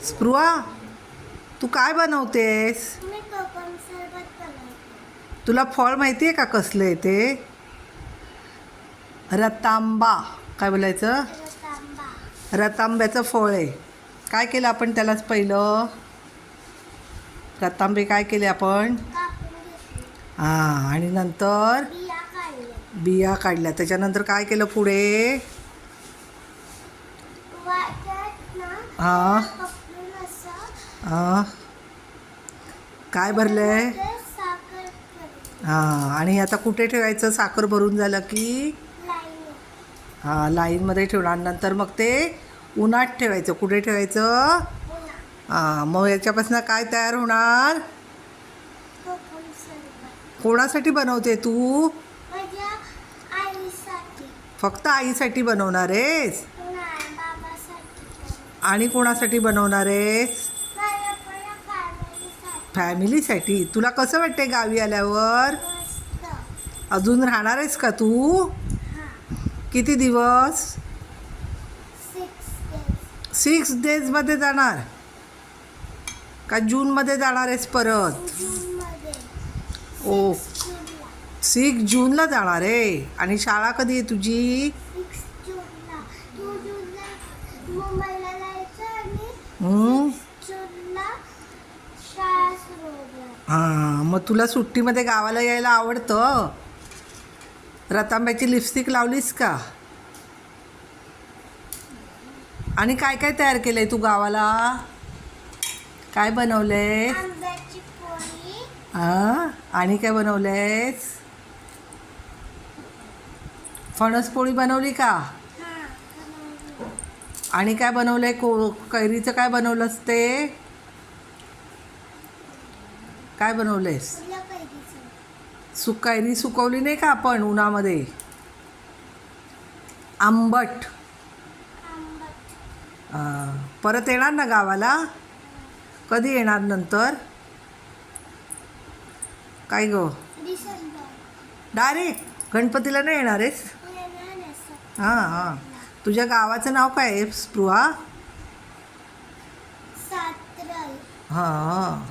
स्पृहा, तू काय बनवतेस? मी कोकम सरबत बनवते. तुला फळ माहिती आहे का कसलं आहे ते? रतांबा. काय बोलायचं? रतांबा. रतांब्याचं फळ आहे. काय केलं आपण त्यालाच पहिलं? रतांबे काय केले आपण? कापून घेतली. हां, आणि नंतर बिया काढल्या. बिया काढल्या. त्याच्यानंतर काय केलं पुढे? वाट्यात ना हां पकडून असं हां काय भरलंय? त्यामध्ये साखर भरली. हां, आणि आता कुठे ठेवायचं? साखर भरून झालं की लाईन. हां, लाईनमध्ये ठेवणार. नंतर मग ते उन्हात ठेवायचं. कुठे ठेवायचं? पुन्हा हां, मग याच्यापासून काय तयार होणार? कोकम सरबत. कोणासाठी बनवते तू? माझ्या आईसाठी. फक्त आईसाठी बनवणार आहेस? पुन्हा बाबासाठी पण. आणि कोणासाठी बनवणार आहेस? माझ्या पूर्ण फॅमिलीसाठी. फॅमिलीसाठी. तुला कसं वाटते गावी आल्यावर? मस्त. अजून राहणार आहेस का तू? हां. किती दिवस? 6 days. 6 डेजमध्ये जाणार का जूनमध्ये जाणार आहेस परत? जूनमध्ये. ओ, 6 जूनला. 6 जूनला जाणार आहे. आणि शाळा कधी आहे तुझी? 6 जूनला. 2 जूनला मुंबईला जायचं आणि हं? 6 जूनला शाळा सुरू होणार. हां, मग तुला सुट्टीमध्ये गावाला यायला आवडतं? रतांब्याची लिपस्टिक लावलीस का? आणि काय काय तयार केलं आहे तू गावाला? काय बनवलंय? आंब्याची पोळी. हां, आणि काय बनवलंयस? फणस पोळी बनवली का? हां, बनवली. आणि काय बनवलंय? कैरीचं काय बनवलंस ते? काय बनवलंयस? फुलं कैरीचं. कैरी सुकवली नाही का आपण उन्हामध्ये? आंबट. आंबट. परत येणार ना गावाला? कधी येणार नंतर? काय गं? डिसेंबर. डायरेक्ट गणपतीला नाही येणार आहेस? येणार नसतं. हां हां. तुझ्या गावाचं नाव काय आहे स्पृहा? सातरल. हां.